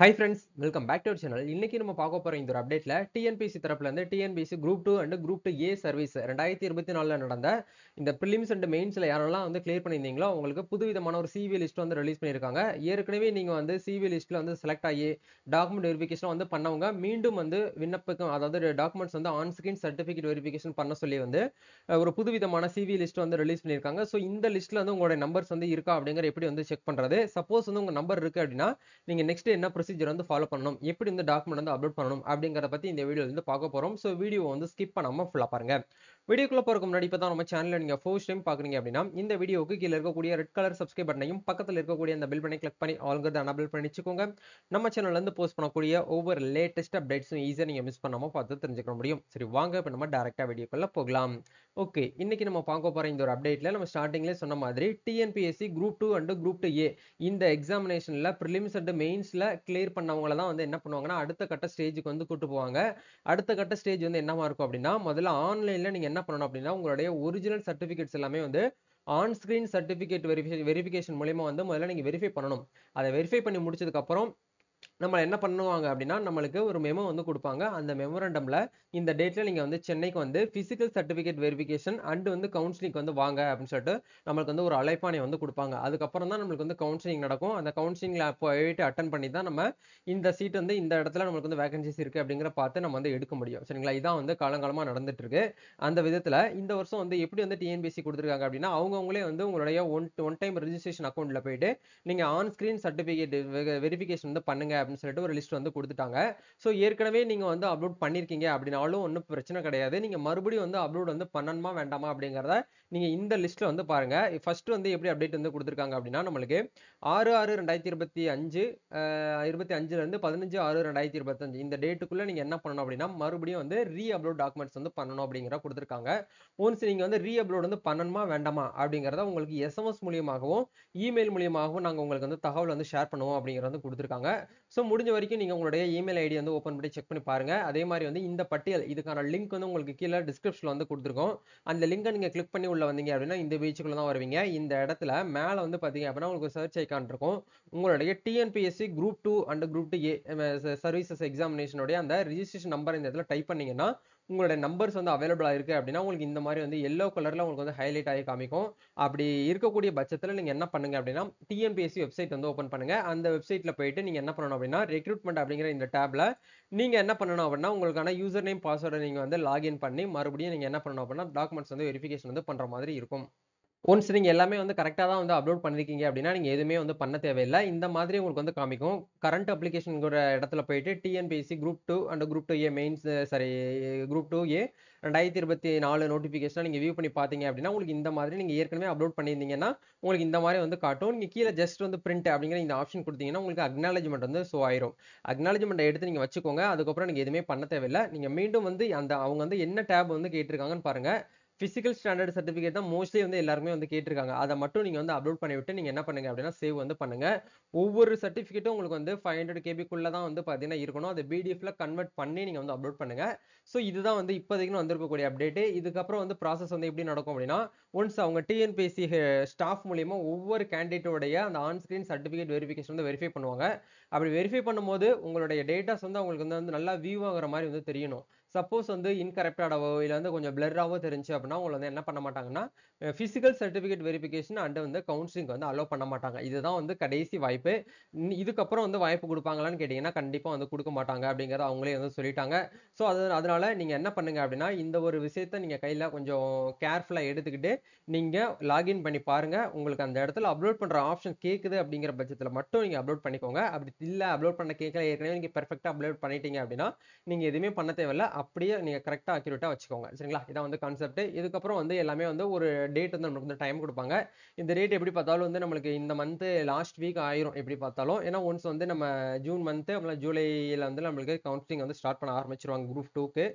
High friends, welcome back to our channel. இன்னைக்கு நம்ம பார்க்க போற இந்த ஒரு அப்டேட்ல டிஎன்பிஎஸ்சி தரப்புல இருந்து TNPSC group 2 and group 2 A service 2024ல நடந்த இந்த பிரிலிம்ஸ் அண்ட் மெயின்ஸ்ல யாரெல்லாம் வந்து கிளியர் பண்ணியிருந்தீங்களோ அவங்களுக்கு புதுவிதமான ஒரு சிவி லிஸ்ட் வந்து ரிலீஸ் பண்ணியிருக்காங்க. ஏற்கனவே நீங்க வந்து சிவி லிஸ்ட்ல வந்து செலக்ட் ஆகி டாக்குமெண்ட் வெரிஃபிகேஷன் வந்து பண்ணவங்க மீண்டும் வந்து விண்ணப்பிக்கும், அதாவது டாக்குமெண்ட்ஸ் வந்து ஆன் ஸ்கிரீன் சர்டிஃபிகேட் வெரிஃபிகேஷன் பண்ண சொல்லி வந்து ஒரு புதுவிதமான சிவி லிஸ்ட் வந்து ரிலீஸ் பண்ணியிருக்காங்க. ஸோ இந்த லிஸ்ட்ல வந்து உங்களோட நம்பர்ஸ் வந்து இருக்கா அப்படிங்கிற எப்படி வந்து செக் பண்றது? சப்போஸ் வந்து உங்க நம்பர் இருக்கு அப்படின்னா நீங்க நெக்ஸ்ட் என்ன ப்ரொசீஜர் வந்து ஃபாலோ பண்ணணும், எப்படி இந்த டாக்குமெண்ட் வந்து அப்லோட் பண்ணணும் அப்படிங்கறத பத்தி இந்த வீடியோல இருந்து பார்க்க போறோம். சோ வீடியோ வந்து ஸ்கிப் பண்ணாம ஃபுல்லா பாருங்க. வீடியோக்குள்ள போறதுக்கு முன்னாடி இப்பதான் நம்ம சேனல்ல நீங்க ஃபர்ஸ்ட் டைம் பாக்குறீங்க அப்படின்னா இந்த வீடியோவுக்கு கீழ இருக்கக்கூடிய ரெட் கலர் சப்ஸ்கிரைப் பட்டனையும் பக்கத்துல இருக்கக்கூடிய அந்த பெல் பட்டனை கிளிக் பண்ணி ஆல்ங்கிறத எனேபிள் பண்ணி வச்சுக்கோங்க. நம்ம சேனல்ல இருந்து போஸ்ட் பண்ணக்கூடிய ஒவ்வொரு லேட்டஸ்ட் அப்டேட்ஸும் ஈஸியா நீங்க மிஸ் பண்ணாம பார்த்து தெரிஞ்சுக்க முடியும். சரி, வாங்க இப்ப நம்ம டைரக்டா வீடியோக்குள்ள போகலாம். ஓகே, இன்னைக்கு நம்ம பார்க்க போற இந்த ஒரு அப்டேட்ல நம்ம ஸ்டார்டிங்லேயே சொன்ன மாதிரி டிஎன்பிஎஸ்சி குரூப் 2 அண்ட் குரூப் 2 ஏ இந்த எக்ஸாமினேஷன்ல பிரிலிம்ஸ் அண்ட் மெயின்ஸ்ல கிளியர் பண்ணவங்கள தான் வந்து என்ன பண்ணுவாங்கன்னா அடுத்த கட்ட ஸ்டேஜுக்கு வந்து கூட்டு போவாங்க. அடுத்த கட்ட ஸ்டேஜ் வந்து என்னவா இருக்கும் அப்படின்னா, முதல்ல ஆன்லைன்ல நீங்க என்ன பண்ணணும் அப்படின்னா உங்களுடைய ஒரிஜினல் சர்டிபிகேட்ஸ் எல்லாமே வந்து ஆன் ஸ்கிரீன் சர்டிபிகேட் வெரிஃபிகேஷன் மூலமா வந்து முதல்ல நீங்க வெரிஃபை பண்ணணும். அதை வெரிஃபை பண்ணி முடிச்சதுக்கு அப்புறம் நம்ம என்ன பண்ணுவாங்க அப்படின்னா நம்மளுக்கு ஒரு மெமோ வந்து கொடுப்பாங்க. அந்த மெமோரண்டம்ல இந்த டேட்ல நீங்க வந்து சென்னைக்கு வந்து பிசிக்கல் சர்டிபிகேட் வெரிஃபிகேஷன் அண்ட் வந்து கவுன்சிலிங் வந்து வாங்க அப்படின்னு சொல்லிட்டு நம்மளுக்கு வந்து ஒரு அழைப்பானை வந்து கொடுப்பாங்க. அதுக்கப்புறம் தான் நம்மளுக்கு வந்து கவுன்சிலிங் நடக்கும். அந்த கவுன்சிலிங்ல போயிட்டு அட்டன் பண்ணி தான் நம்ம இந்த சீட் வந்து இந்த இடத்துல நம்மளுக்கு வந்து வேகன்சிஸ் இருக்கு அப்படிங்கிற பார்த்து நம்ம வந்து எடுக்க முடியும். சரிங்களா? இதான் வந்து காலங்காலமா நடந்துட்டு இருக்கு. அந்த விதத்துல இந்த வருஷம் வந்து எப்படி வந்து டிஎன்பிஎஸ்சி கொடுத்துருக்காங்க அப்படின்னா அவங்கவுங்களே வந்து உங்களுடைய ஒன் டைம் ரெஜிஸ்ட்ரேஷன் அக்கௌண்ட்ல போயிட்டு நீங்க ஆன் ஸ்கிரீன் சர்டிபிகேட் வெரிஃபிகேஷன் வந்து பண்ணுங்க அப்படின்னு சொல்லிட்டு ஒரு லிஸ்ட் வந்து கொடுத்துட்டாங்க. ஸோ ஏற்கனவே நீங்க வந்து அப்லோட் பண்ணிருக்கீங்க அப்படின்னாலும் ஒன்றும் பிரச்சனை கிடையாது. நீங்க மறுபடியும் வந்து அப்லோட் வந்து பண்ணணுமா வேண்டாமா அப்படிங்கிறத நீங்க இந்த லிஸ்ட்ல வந்து பாருங்க. ஃபர்ஸ்ட் வந்து எப்படி அப்டேட் வந்து கொடுத்துருக்காங்க அப்படின்னா நம்மளுக்கு 6/6/2025 25ல இருந்து 15/6/2025 இந்த டேட்டுக்குள்ள நீங்க என்ன பண்ணணும் அப்படின்னா மறுபடியும் வந்து ரீ அப்லோட் டாக்குமெண்ட்ஸ் வந்து பண்ணணும் அப்படிங்கிற கொடுத்துருக்காங்க. ஒன்ஸ் நீங்க வந்து ரீ அப்லோட் வந்து பண்ணணுமா வேண்டாமா அப்படிங்கிறத உங்களுக்கு எஸ்எம்எஸ் மூலியமாகவும் இமெயில் மூலியமாகவும் நாங்க உங்களுக்கு வந்து தகவல் வந்து ஷேர் பண்ணுவோம் அப்படிங்கிறது வந்து கொடுத்துருக்காங்க. ஸோ முடிஞ்ச வரைக்கும் நீங்க உங்களுடைய இமெயில் ஐடி வந்து ஓப்பன் பண்ணி செக் பண்ணி பாருங்க. அதே மாதிரி வந்து இந்த பட்டியல் இதுக்கான லிங்க் வந்து உங்களுக்கு கீழே டிஸ்கிரிப்ஷன்ல வந்து கொடுத்துருக்கோம். அந்த லிங்கை நீங்க கிளிக் பண்ணி உள்ள வந்தீங்க அப்படின்னா இந்த பேஜுக்குள்ள தான் வருவீங்க. இந்த இடத்துல மேல வந்து பாத்தீங்க அப்படின்னா உங்களுக்கு சர்ச் ஐக்கான் இருக்கும். உங்களுடைய TNPSC group 2 and group 2 A services எக்ஸாமினேஷனுடைய அந்த ரிஜிஸ்ட்ரேஷன் நம்பர் இந்த இடத்துல டைப் பண்ணீங்கன்னா உங்களுடைய நம்பர்ஸ் வந்து அவைலபிளா இருக்கு அப்படின்னா உங்களுக்கு இந்த மாதிரி வந்து எல்லோ கலர்ல உங்களுக்கு வந்து ஹைலைட் ஆகி காமிக்கும். அப்படி இருக்கக்கூடிய பட்சத்துல நீங்க என்ன பண்ணுங்க அப்படின்னா டிஎன்பிஎஸ்சி வெப்சைட் வந்து ஓபன் பண்ணுங்க. அந்த வெப்சைட்ல போயிட்டு நீங்க என்ன பண்ணணும் அப்படின்னா ரெக்ரூட்மெண்ட் அப்படிங்கிற இந்த டேப்ல நீங்க என்ன பண்ணணும் அப்படின்னா உங்களுக்கான யூசர் நேம் பாஸ்வேர்டை நீங்க வந்து லாகின் பண்ணி மறுபடியும் நீங்க என்ன பண்ணணும் அப்படின்னா டாக்குமெண்ட்ஸ் வந்து வெரிஃபிகேஷன் வந்து பண்ற மாதிரி இருக்கும். ஒன்ஸ் நீங்க எல்லாமே வந்து கரெக்ட்டா தான் வந்து அப்லோட் பண்ணிருக்கீங்க அப்படின்னா, நீங்க எதுவுமே வந்து பண்ண தேவையில்ல. இந்த மாதிரி உங்களுக்கு வந்து காமிக்கும். கரண்ட் அப்ளிகேஷன்ங்கிற இடத்துல போயிட்டு TNPSC group 2 and group 2 A mains sorry group 2 ஏ 2024 நோட்டிஃபிகேஷன நீங்க வியூ பண்ணி பார்த்தீங்க அப்படின்னா, உங்களுக்கு இந்த மாதிரி நீங்க ஏற்கனவே அப்லோட் பண்ணியிருந்தீங்கன்னா, உங்களுக்கு இந்த மாரி வந்து காட்டும். நீங்க கீழ ஜஸ்ட் வந்து பிரிண்ட் அப்படிங்கிற இந்த ஆப்ஷன் குடுத்தீங்கன்னா, உங்களுக்கு அக்னாலஜ்மென்ட் வந்து ஷோ ஆயிரும். அக்னாலஜ்மென்ட்ட எடுத்து நீங்க வச்சுக்கோங்க. அதுக்கப்புறம் நீங்க எதுவுமே பண்ண தேவையில்ல. நீங்க மீண்டும் வந்து அவங்க வந்து என்ன டேப் வந்து கேட்டிருக்காங்கன்னு பாருங்க. பிசிக்கல் ஸ்டாண்டர்ட் சர்டிபிகேட் தான் மோஸ்ட்லி வந்து எல்லாருமே வந்து கேட்டிருக்காங்க. அத மட்டும் நீங்க வந்து அப்லோட் பண்ணிவிட்டு நீங்க என்ன பண்ணுங்க அப்படின்னா, சேவ் வந்து பண்ணுங்க. ஒவ்வொரு சர்டிபிகேட்டும் உங்களுக்கு வந்து 500 கேபிக்குள்ள தான் வந்து பார்த்தீங்கன்னா இருக்கணும். அத பிடிஎஃப்ல கன்வெர்ட் பண்ணி நீங்க வந்து அப்லோட் பண்ணுங்க. ஸோ இதுதான் வந்து இப்போதைக்கு வந்திருக்கக்கூடிய அப்டேட். இதுக்கப்புறம் வந்து ப்ராசஸ் வந்து எப்படி நடக்கும் அப்படின்னா, ஒன்ஸ் அவங்க டிஎன்பிஎஸ்சி ஸ்டாஃப் மூலியமா ஒவ்வொரு கேண்டிடேட்டோடைய அந்த ஆன் ஸ்கிரீன் சர்டிபிகேட் வெரிஃபிகேஷன் வந்து வெரிஃபை பண்ணுவாங்க. அப்படி வெரிஃபை பண்ணும்போது உங்களுடைய டேட்டாஸ் வந்து அவங்களுக்கு வந்து நல்லா வியூ ஆகுற மாரி வந்து தெரியணும். சப்போஸ் வந்து இன்கரெக்டடாவோ இல்ல வந்து கொஞ்சம் பிளர்ராவோ தெரிஞ்சு அப்படின்னா உங்களை வந்து என்ன பண்ண மாட்டாங்கன்னா பிசிக்கல் சர்டிபிகேட் வெரிஃபிகேஷன் அண்ட் வந்து கவுன்சிலிங் வந்து அலோவ் பண்ண மாட்டாங்க. இதுதான் வந்து கடைசி வாய்ப்பு. இதுக்கப்புறம் வந்து வாய்ப்பு கொடுப்பாங்களான்னு கேட்டீங்கன்னா கண்டிப்பா வந்து கொடுக்க மாட்டாங்க அப்படிங்கறத அவங்களே வந்து சொல்லிட்டாங்க. ஸோ அதனால நீங்க என்ன பண்ணுங்க அப்படின்னா இந்த ஒரு விஷயத்த நீங்க கையில கொஞ்சம் கேர்ஃபுல்லா எடுத்துக்கிட்டு நீங்க லாகின் பண்ணி பாருங்க. உங்களுக்கு அந்த இடத்துல அப்லோட் பண்ற ஆப்ஷன் கேக்குது அப்படிங்கிற பட்சத்துல மட்டும் நீங்க அப்லோட் பண்ணிக்கோங்க. அப்படி இல்ல அப்லோட் பண்ண கேட்கல ஏற்கனவே நீங்க பெர்ஃபெக்ட்டா அப்லோட் பண்ணிட்டீங்க அப்படின்னா நீங்க எதுவுமே பண்ண தேவையில்ல. அப்படியே நீங்க கரெக்ட்டா அக்யூரேட்டா வச்சுக்கோங்க. சரிங்களா? இதான் வந்து கான்செப்ட். இதுக்கப்புறம் வந்து எல்லாமே வந்து ஒரு டேட் வந்து நமக்கு வந்து டைம் குடுப்பாங்க. இந்த டேட் எப்படி பார்த்தாலும் வந்து நம்மளுக்கு இந்த மந்த் லாஸ்ட் வீக் ஆயிரும் எப்படி பார்த்தாலும். ஏன்னா ஒன்ஸ் வந்து நம்ம ஜூன் மந்த் அப்புறம் ஜூலைல வந்து நம்மளுக்கு கவுன்சிலிங் வந்து ஸ்டார்ட் பண்ண ஆரம்பிச்சுருவாங்க குரூப் 2க்கு.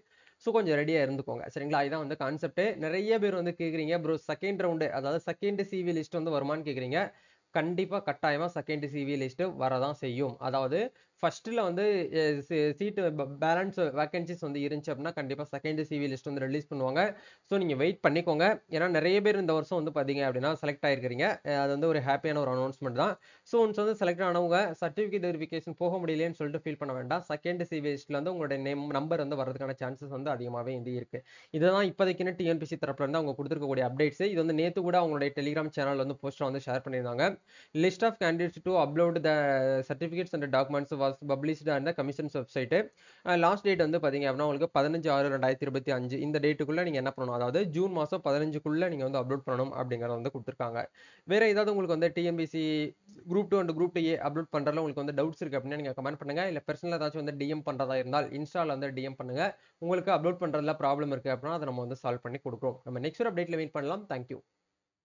ஸோ கொஞ்சம் ரெடியா இருந்துக்கோங்க. சரிங்களா? இதான் வந்து கான்செப்ட். நெறைய பேர் வந்து கேட்குறீங்க, ப்ரோ செகண்ட் ரவுண்டு அதாவது செகண்ட் சிவி லிஸ்ட் வந்து வருமான்னு கேட்குறீங்க. கண்டிப்பா கட்டாயமா செகண்ட் சிவி லிஸ்ட் வரதான் செய்யும். அதாவது ஃபர்ஸ்ட்ல வந்து சீட்டு பேலன்ஸ் வேகன்சிஸ் வந்து இருந்துச்சு அப்படின்னா கண்டிப்பா செகண்ட் சிவி லிஸ்ட் வந்து ரிலீஸ் பண்ணுவாங்க. ஸோ நீங்க வெயிட் பண்ணிக்கோங்க. ஏன்னா நிறைய பேர் இந்த வருஷம் வந்து பாத்தீங்க அப்படின்னா செலக்ட் ஆயிருக்கிறீங்க. அது வந்து ஒரு ஹாப்பியான ஒரு அனௌன்ஸ்மெண்ட் தான். ஸோ ஒன்ஸ் வந்து செலக்ட் ஆனவங்க சர்டிஃபிகேட் வெரிஃபிகேஷன் போக முடியலையேன்னு சொல்லிட்டு ஃபீல் பண்ண வேண்டாம். செகண்ட் சிவி லிஸ்ட்ல வந்து உங்களுடைய நம்பர் வந்து வரதுக்கான சான்சஸ் வந்து அதிகமாகவே வந்து இருக்கு. இதுதான் இப்போதைக்கு டிஎன்பிசி தரப்புல இருந்து அவங்க கொடுத்துருக்கக்கூடிய அப்டேட்ஸ். இது வந்து நேத்து கூட அவங்களுடைய டெலிகிராம் சேனல் வந்து போஸ்ட் வந்து ஷேர் பண்ணியிருந்தாங்க. List of candidates to upload the certificates and documents was published அந்த கமிஷன்ஸ் வெப்சைட். லாஸ்ட் டேட் வந்து பாத்தீங்க அப்படின்னா உங்களுக்கு 15/6/2025 இந்த டேட்டுக்குள்ள நீங்க என்ன பண்ணணும், அதாவது ஜூன் மாசம் 15க்குள்ள நீங்க வந்து அப்லோட் பண்ணணும் அப்படிங்கறத வந்து கொடுத்துருக்காங்க. வேற ஏதாவது உங்களுக்கு வந்து TNPSC group 2 and group 2 A upload பண்றதுல உங்களுக்கு வந்து டவுட்ஸ் இருக்கு அப்படின்னா நீங்க கமெண்ட் பண்ணுங்க. இல்ல பர்சனலா ஏதாச்சும் வந்து டிஎம் பண்றதா இருந்தால் இன்ஸ்டால வந்து டிஎம் பண்ணுங்க. உங்களுக்கு அப்லோட் பண்றதுல ப்ராப்ளம் இருக்கு அப்படின்னா அதை நம்ம வந்து சால்வ் பண்ணி கொடுக்குறோம். நம்ம நெக்ஸ்ட் ஒரு அப்டேட்ல மீட் பண்ணலாம். தேங்க்யூ.